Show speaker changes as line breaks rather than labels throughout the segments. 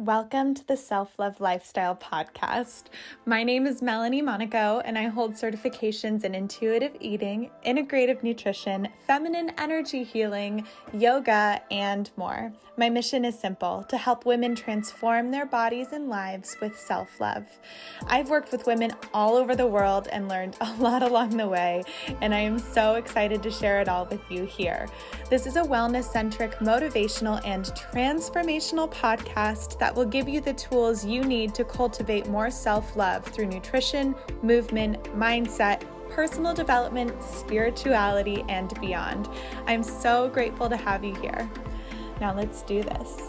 Welcome to the Self-Love Lifestyle Podcast. My name is Melanie Monaco, and I hold certifications in intuitive eating, integrative nutrition, feminine energy healing, yoga, and more. My mission is simple: to help women transform their bodies and lives with self-love. I've worked with women all over the world and learned a lot along the way, and I am so excited to share it all with you here. This is a wellness-centric, motivational, and transformational podcast that will give you the tools you need to cultivate more self-love through nutrition, movement, mindset, personal development, spirituality, and beyond. I'm so grateful to have you here. Now let's do this.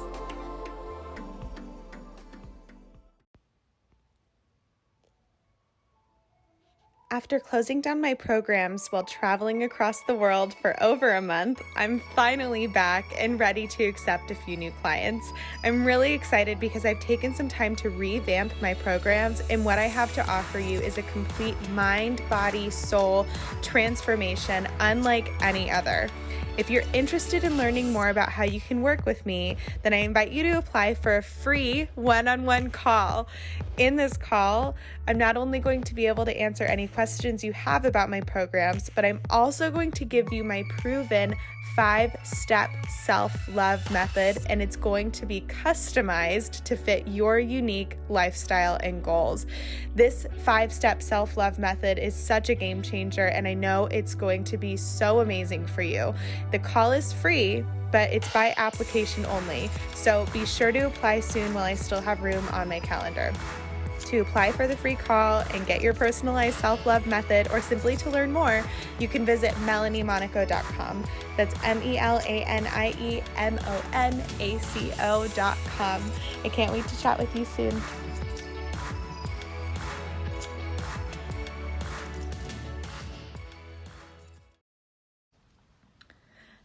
After closing down my programs while traveling across the world for over a month, I'm finally back and ready to accept a few new clients. I'm really excited because I've taken some time to revamp my programs, and what I have to offer you is a complete mind, body, soul transformation unlike any other. If you're interested in learning more about how you can work with me, then I invite you to apply for a free one-on-one call. In this call, I'm not only going to be able to answer any questions you have about my programs, but I'm also going to give you my proven 5-step self-love method, and it's going to be customized to fit your unique lifestyle and goals. This 5-step self-love method is such a game changer, and I know it's going to be so amazing for you. The call is free, but it's by application only, so be sure to apply soon while I still have room on my calendar. To apply for the free call and get your personalized self-love method, or simply to learn more, you can visit melaniemonaco.com. That's MELANIEMONACO.com. I can't wait to chat with you soon.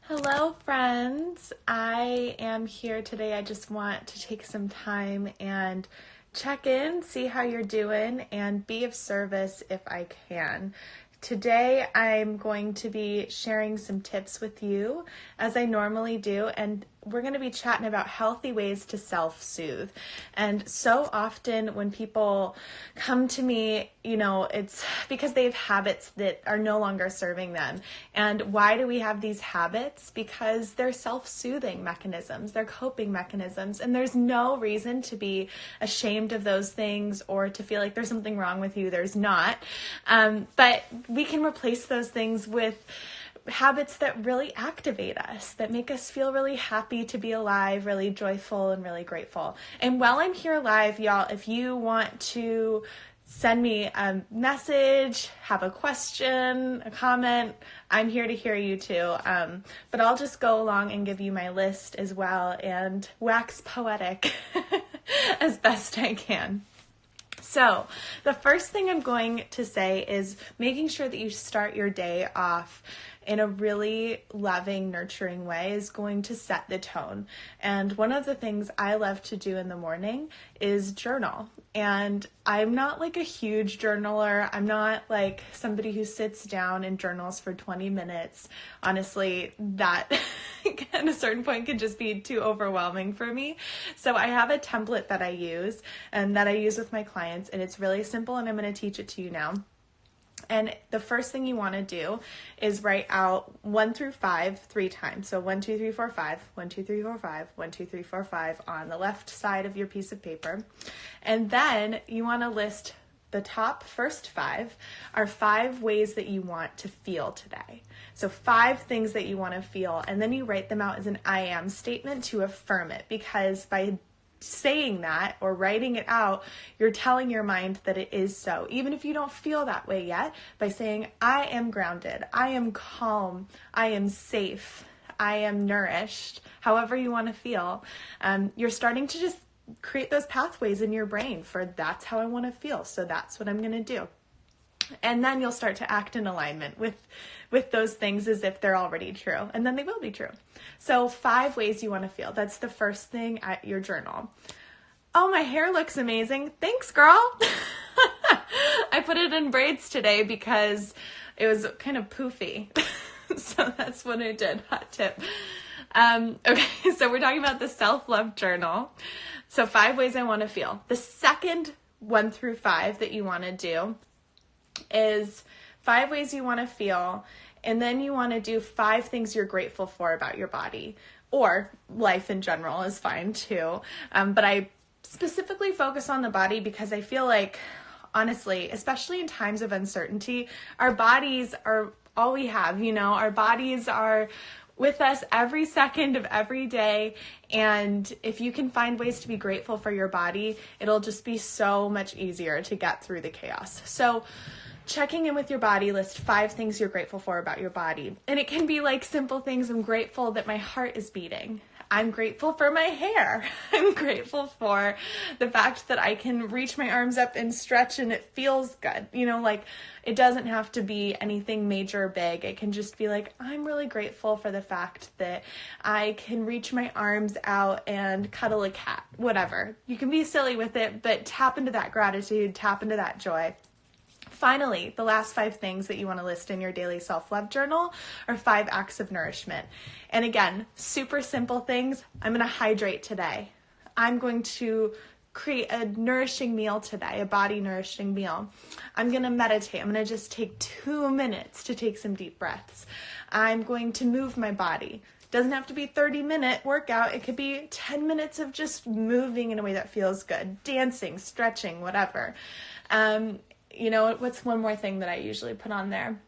Hello, friends. I am here today. I just want to take some time and check in, see how you're doing, and be of service if I can. Today, I'm going to be sharing some tips with you, as I normally do, and we're going to be chatting about healthy ways to self-soothe. And so often when people come to me, it's because they have habits that are no longer serving them. And why do we have these habits? Because they're self-soothing mechanisms, they're coping mechanisms, and there's no reason to be ashamed of those things or to feel like there's something wrong with you. There's not. But we can replace those things with habits that really activate us, that make us feel really happy to be alive, really joyful, and really grateful. And while I'm here live, y'all, if you want to send me a message, have a question, a comment, I'm here to hear you too. But I'll just go along and give you my list as well and wax poetic as best I can. So the first thing I'm going to say is making sure that you start your day off in a really loving, nurturing way is going to set the tone. And one of the things I love to do in the morning is journal. And I'm not like a huge journaler. I'm not like somebody who sits down and journals for 20 minutes. Honestly, that at a certain point could just be too overwhelming for me. So I have a template that I use and that I use with my clients, and it's really simple, and I'm going to teach it to you now. And the first thing you want to do is write out 1 through 5 3 times. So 1, 2, 3, 4, 5, 1, 2, 3, 4, 5, 1, 2, 3, 4, 5 on the left side of your piece of paper. And then you want to list the top first 5 are 5 ways that you want to feel today. So 5 things that you want to feel, and then you write them out as an I am statement to affirm it, because by saying that or writing it out, you're telling your mind that it is so. Even if you don't feel that way yet, by saying, I am grounded, I am calm, I am safe, I am nourished, however you want to feel, you're starting to just create those pathways in your brain for that's how I want to feel. So that's what I'm going to do. And then you'll start to act in alignment with those things as if they're already true. And then they will be true. So 5 ways you want to feel. That's the first thing at your journal. Oh, my hair looks amazing. Thanks, girl. I put it in braids today because it was kind of poofy. So that's what I did. Hot tip. Okay, so we're talking about the self-love journal. So 5 ways I want to feel. The second 1 through 5 that you want to do is 5 ways you want to feel, and then you want to do 5 things you're grateful for about your body, or life in general is fine too. But I specifically focus on the body because I feel like, honestly, especially in times of uncertainty, our bodies are all we have, our bodies are with us every second of every day. And if you can find ways to be grateful for your body, it'll just be so much easier to get through the chaos. So checking in with your body, list 5 things you're grateful for about your body. And it can be like simple things. I'm grateful that my heart is beating. I'm grateful for my hair. I'm grateful for the fact that I can reach my arms up and stretch and it feels good. It doesn't have to be anything major or big. It can just be like, I'm really grateful for the fact that I can reach my arms out and cuddle a cat, whatever. You can be silly with it, but tap into that gratitude, tap into that joy. Finally, the last 5 things that you want to list in your daily self-love journal are 5 acts of nourishment. And again, super simple things. I'm going to hydrate today. I'm going to create a nourishing meal today, a body nourishing meal. I'm going to meditate. I'm going to just take 2 minutes to take some deep breaths. I'm going to move my body. Doesn't have to be a 30-minute workout. It could be 10 minutes of just moving in a way that feels good, dancing, stretching, whatever. What's one more thing that I usually put on there?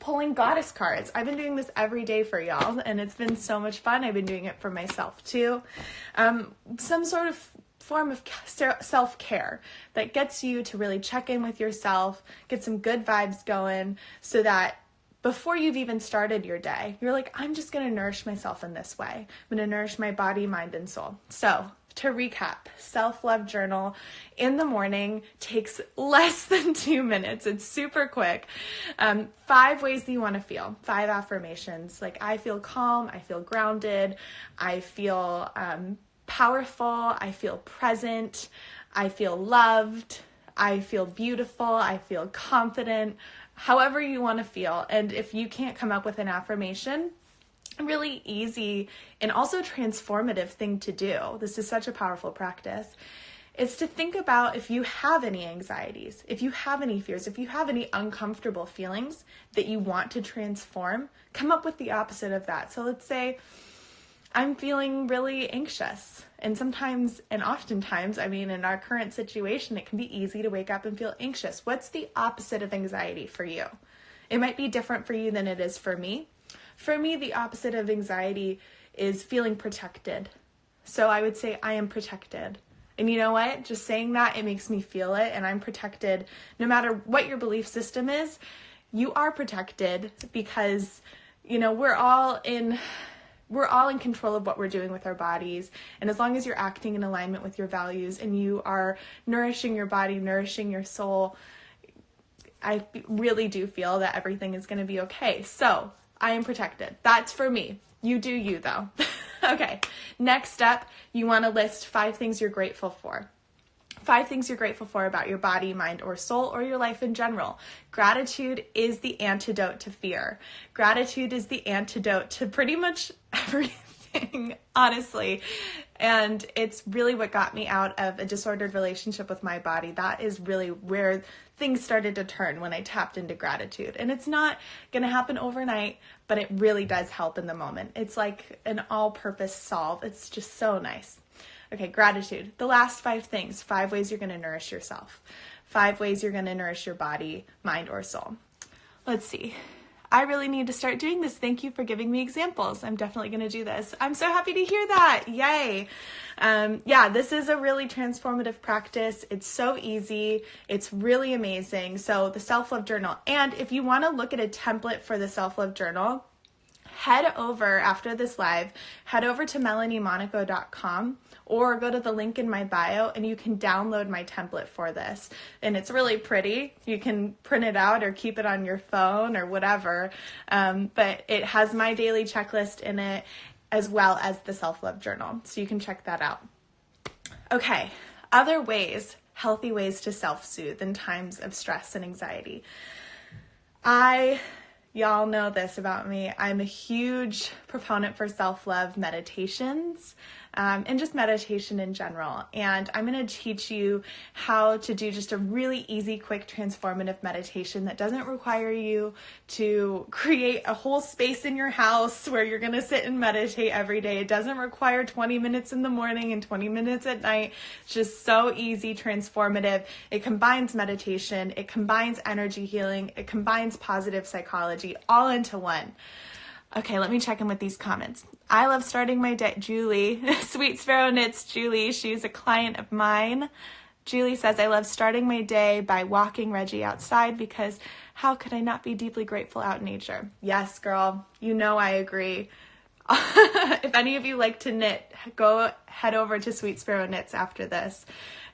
Pulling goddess cards. I've been doing this every day for y'all, and it's been so much fun. I've been doing it for myself too. Some sort of form of self-care that gets you to really check in with yourself, get some good vibes going, so that before you've even started your day, you're like, I'm just going to nourish myself in this way. I'm going to nourish my body, mind, and soul. So to recap, self-love journal in the morning takes less than 2 minutes. It's super quick. 5 ways that you want to feel, 5 affirmations. Like, I feel calm, I feel grounded, I feel powerful, I feel present, I feel loved, I feel beautiful, I feel confident, however you want to feel. And if you can't come up with an affirmation, really easy and also transformative thing to do, this is such a powerful practice, is to think about if you have any anxieties, if you have any fears, if you have any uncomfortable feelings that you want to transform, come up with the opposite of that. So let's say I'm feeling really anxious. And sometimes, and oftentimes, in our current situation, it can be easy to wake up and feel anxious. What's the opposite of anxiety for you? It might be different for you than it is for me. For me, the opposite of anxiety is feeling protected. So I would say I am protected. And you know what? Just saying that, it makes me feel it. And I'm protected no matter what your belief system is. You are protected because, we're all in control of what we're doing with our bodies. And as long as you're acting in alignment with your values and you are nourishing your body, nourishing your soul, I really do feel that everything is going to be okay. So I am protected. That's for me. You do you, though. Okay. Next up, you want to list 5 things you're grateful for. 5 things you're grateful for about your body, mind, or soul, or your life in general. Gratitude is the antidote to fear. Gratitude is the antidote to pretty much everything, honestly. And it's really what got me out of a disordered relationship with my body. That is really where things started to turn, when I tapped into gratitude. And it's not going to happen overnight, but it really does help in the moment. It's like an all-purpose solve. It's just so nice. Okay, gratitude. The last 5 things, 5 ways you're going to nourish yourself. 5 ways you're going to nourish your body, mind, or soul. Let's see. I really need to start doing this. Thank you for giving me examples. I'm definitely going to do this. I'm so happy to hear that. Yay. This is a really transformative practice. It's so easy. It's really amazing. So the self-love journal. And if you want to look at a template for the self-love journal, head over after this live, head over to melaniemonaco.com or go to the link in my bio and you can download my template for this. And it's really pretty. You can print it out or keep it on your phone or whatever. But it has my daily checklist in it as well as the self-love journal. So you can check that out. Okay, other ways, healthy ways to self-soothe in times of stress and anxiety. I Y'all know this about me. I'm a huge proponent for self-love meditations and just meditation in general. And I'm going to teach you how to do just a really easy, quick, transformative meditation that doesn't require you to create a whole space in your house where you're going to sit and meditate every day. It doesn't require 20 minutes in the morning and 20 minutes at night. It's just so easy, transformative. It combines meditation, it combines energy healing, it combines positive psychology all into one. Okay, let me check in with these comments. I love starting my day. Julie, Sweet Sparrow Knits, Julie, she's a client of mine. Julie says, I love starting my day by walking Reggie outside because how could I not be deeply grateful out in nature? Yes, girl, you know I agree. If any of you like to knit, go head over to Sweet Sparrow Knits after this.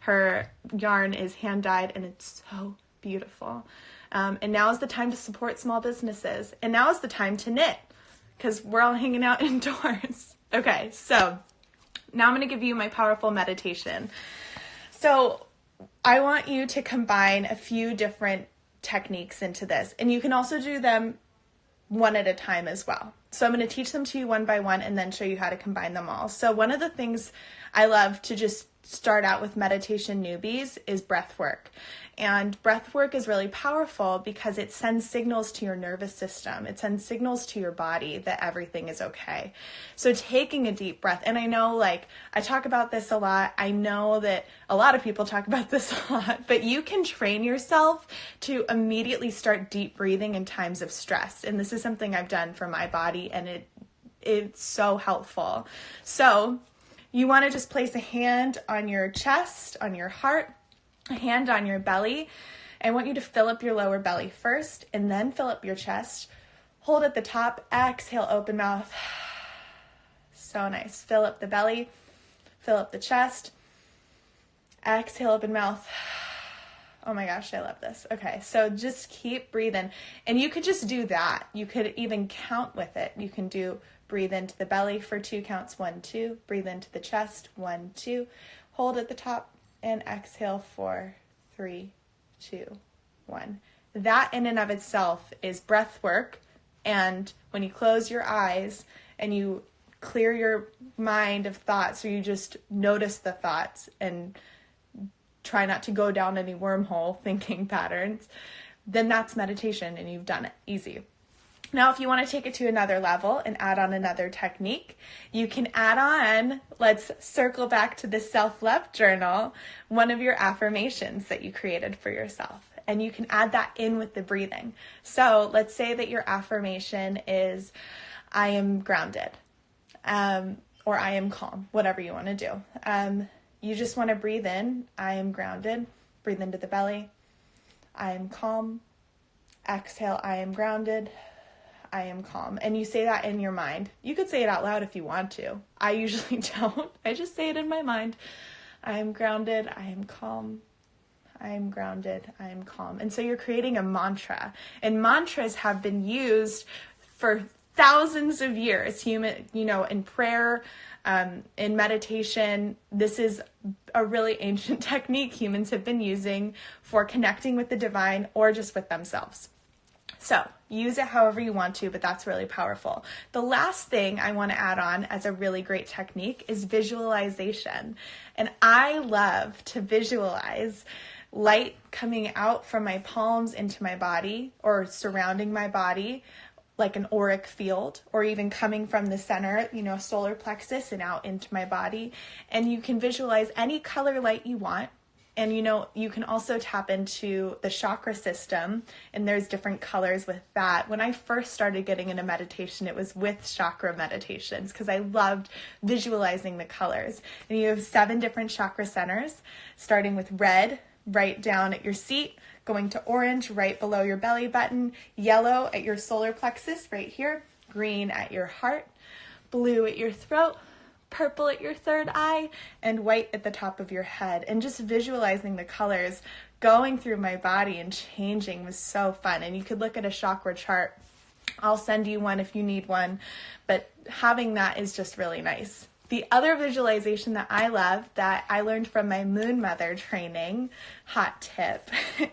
Her yarn is hand-dyed and it's so beautiful. And now is the time to support small businesses. And now is the time to knit because we're all hanging out indoors. Okay, so now I'm going to give you my powerful meditation. So I want you to combine a few different techniques into this. And you can also do them one at a time as well. So I'm going to teach them to you one by one and then show you how to combine them all. So one of the things I love to just start out with meditation newbies is breath work. And breath work is really powerful because it sends signals to your nervous system. It sends signals to your body that everything is okay. So taking a deep breath, and I know I talk about this a lot. I know that a lot of people talk about this a lot, but you can train yourself to immediately start deep breathing in times of stress. And this is something I've done for my body, and it's so helpful. So you want to just place a hand on your chest, on your heart, a hand on your belly. I want you to fill up your lower belly first and then fill up your chest. Hold at the top, exhale, open mouth. So nice. Fill up the belly, fill up the chest, exhale, open mouth. Oh my gosh, I love this. Okay, so just keep breathing. And you could just do that. You could even count with it. You can do breathe into the belly for 2 counts, 1, 2. Breathe into the chest, 1, 2. Hold at the top and exhale for 3, 2, 1. That in and of itself is breath work. And when you close your eyes and you clear your mind of thoughts, or you just notice the thoughts and try not to go down any wormhole thinking patterns, then that's meditation and you've done it. Easy. Now, if you want to take it to another level and add on another technique, you can add on, let's circle back to the self-love journal, one of your affirmations that you created for yourself. And you can add that in with the breathing. So let's say that your affirmation is, I am grounded, or I am calm, whatever you want to do. You just want to breathe in, I am grounded, breathe into the belly, I am calm, exhale, I am grounded, I am calm. And you say that in your mind. You could say it out loud if you want to. I usually don't. I just say it in my mind. I am grounded, I am calm, I am grounded, I am calm. And so you're creating a mantra. And mantras have been used for thousands of years, in prayer, in meditation. This is a really ancient technique humans have been using for connecting with the divine or just with themselves. So use it however you want to, but that's really powerful. The last thing I want to add on as a really great technique is visualization. And I love to visualize light coming out from my palms into my body or surrounding my body, like an auric field, or even coming from the center, solar plexus and out into my body. And you can visualize any color light you want. And you can also tap into the chakra system, and there's different colors with that. When I first started getting into meditation, it was with chakra meditations because I loved visualizing the colors. And you have 7 different chakra centers, starting with red, right down at your seat, going to orange, right below your belly button, yellow at your solar plexus, right here, green at your heart, blue at your throat, purple at your third eye, and white at the top of your head. And just visualizing the colors going through my body and changing was so fun. And you could look at a chakra chart. I'll send you one if you need one, but having that is just really nice. The other visualization that I love, that I learned from my Moon Mother training, hot tip,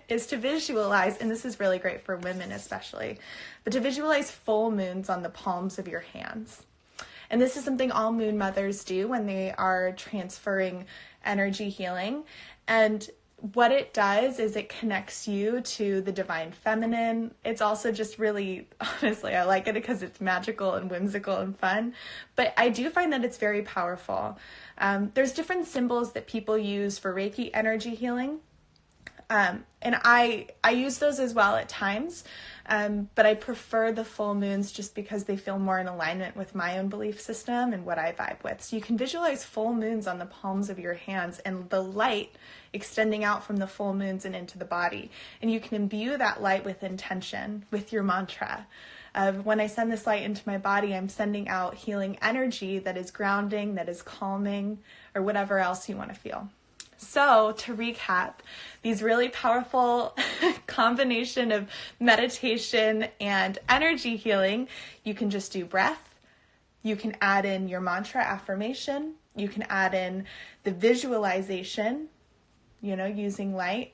is to visualize, and this is really great for women especially, but to visualize full moons on the palms of your hands. And this is something all Moon Mothers do when they are transferring energy healing. And what it does is it connects you to the divine feminine. It's also just really, honestly, I like it because it's magical and whimsical and fun. But I do find that it's very powerful. There's different symbols that people use for Reiki energy healing. And I use those as well at times, but I prefer the full moons just because they feel more in alignment with my own belief system and what I vibe with. So you can visualize full moons on the palms of your hands and the light extending out from the full moons and into the body. And you can imbue that light with intention, with your mantra. When I send this light into my body, I'm sending out healing energy that is grounding, that is calming, or whatever else you want to feel. So to recap, these really powerful combination of meditation and energy healing, you can just do breath. You can add in your mantra affirmation. You can add in the visualization, using light,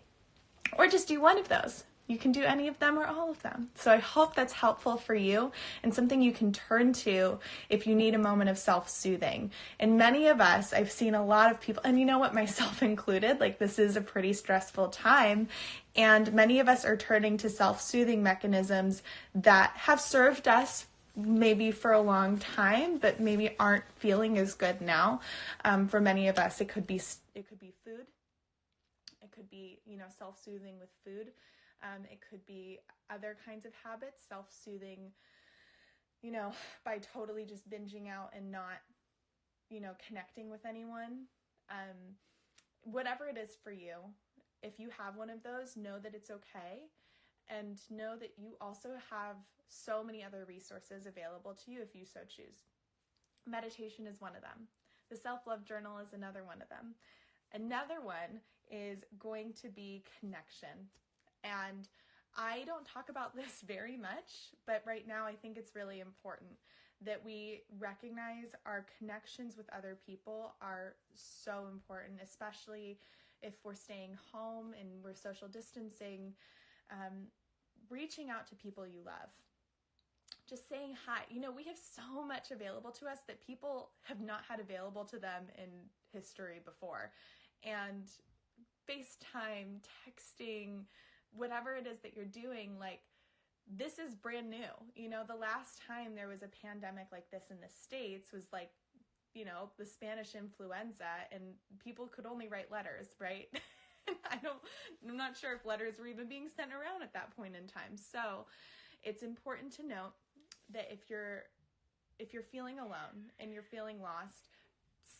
or just do one of those. You can do any of them or all of them. So I hope that's helpful for you and something you can turn to if you need a moment of self-soothing. And many of us, I've seen a lot of people, and you know what, myself included, this is a pretty stressful time. And many of us are turning to self-soothing mechanisms that have served us maybe for a long time, but maybe aren't feeling as good now. For many of us, it could be food. It could be, self-soothing with food. It could be other kinds of habits, self-soothing, by totally just binging out and not, connecting with anyone. Whatever it is for you, if you have one of those, know that it's okay. And know that you also have so many other resources available to you if you so choose. Meditation is one of them. The self-love journal is another one of them. Another one is going to be connection. And I don't talk about this very much, but right now I think it's really important that we recognize our connections with other people are so important, especially if we're staying home and we're social distancing. Reaching out to people you love. Just saying hi. We have so much available to us that people have not had available to them in history before. And FaceTime, texting, whatever it is that you're doing, this is brand new. The last time there was a pandemic like this in the States was the Spanish influenza, and people could only write letters, right? I'm not sure if letters were even being sent around at that point in time. So it's important to note that if you're feeling alone and you're feeling lost,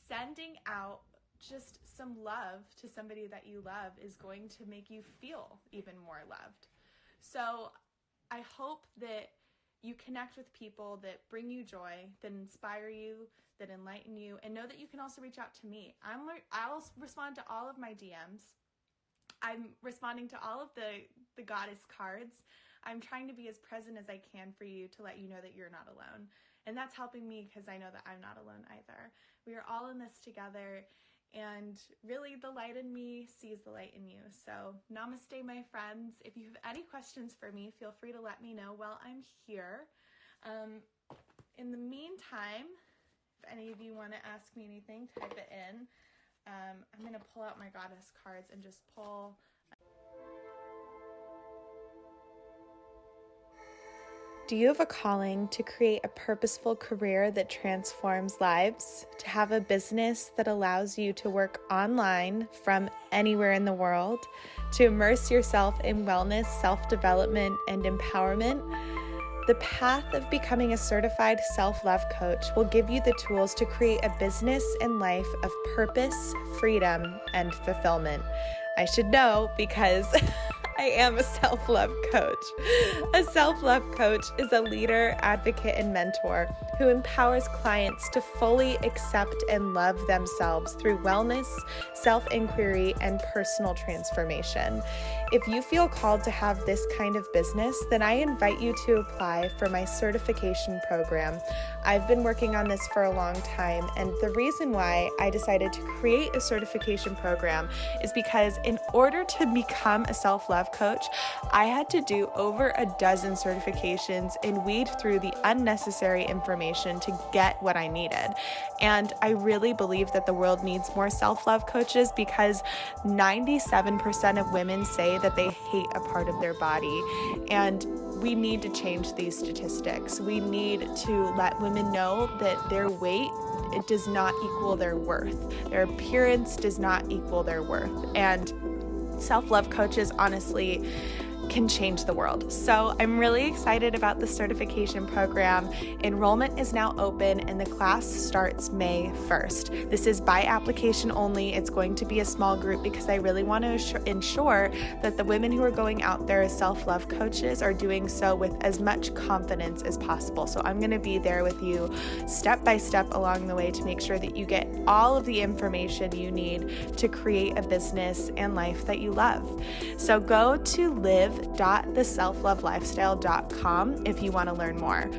sending out just some love to somebody that you love is going to make you feel even more loved. So I hope that you connect with people that bring you joy, that inspire you, that enlighten you, and know that you can also reach out to me. I'll respond to all of my DMs. I'm responding to all of the goddess cards. I'm trying to be as present as I can for you to let you know that you're not alone. And that's helping me because I know that I'm not alone either. We are all in this together. And really, the light in me sees the light in you. So namaste, my friends. If you have any questions for me, feel free to let me know while I'm here. In the meantime, if any of you want to ask me anything, type it in. I'm going to pull out my goddess cards and just pull. Do you have a calling to create a purposeful career that transforms lives? To have a business that allows you to work online from anywhere in the world? To immerse yourself in wellness, self-development, and empowerment? The path of becoming a certified self-love coach will give you the tools to create a business and life of purpose, freedom, and fulfillment. I should know because I am a self-love coach. A self-love coach is a leader, advocate, and mentor who empowers clients to fully accept and love themselves through wellness, self-inquiry, and personal transformation. If you feel called to have this kind of business, then I invite you to apply for my certification program. I've been working on this for a long time, and the reason why I decided to create a certification program is because in order to become a self-love coach, I had to do over a dozen certifications and weed through the unnecessary information to get what I needed. And I really believe that the world needs more self-love coaches because 97% of women say that they hate a part of their body. And we need to change these statistics. We need to let women know that their weight, it does not equal their worth. Their appearance does not equal their worth. And self-love coaches honestly can change the world. So I'm really excited about the certification program. Enrollment is now open and the class starts May 1st. This is by application only. It's going to be a small group because I really want to ensure that the women who are going out there as self-love coaches are doing so with as much confidence as possible. So I'm going to be there with you step by step along the way to make sure that you get all of the information you need to create a business and life that you love. So go to live.theselflovelifestyle.com if you want to learn more.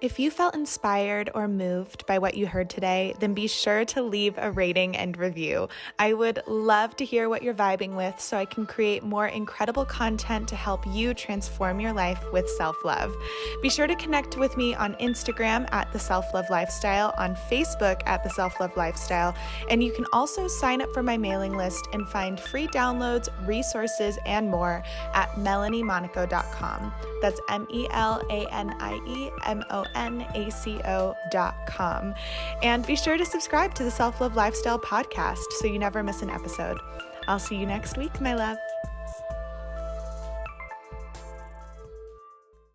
If you felt inspired or moved by what you heard today, then be sure to leave a rating and review. I would love to hear what you're vibing with so I can create more incredible content to help you transform your life with self-love. Be sure to connect with me on Instagram at The Self-Love Lifestyle, on Facebook at The Self-Love Lifestyle, and you can also sign up for my mailing list and find free downloads, resources, and more at melaniemonaco.com. That's MELANIEMONACO.com. And be sure to subscribe to the Self-Love Lifestyle podcast so you never miss an episode. I'll see you next week, my love.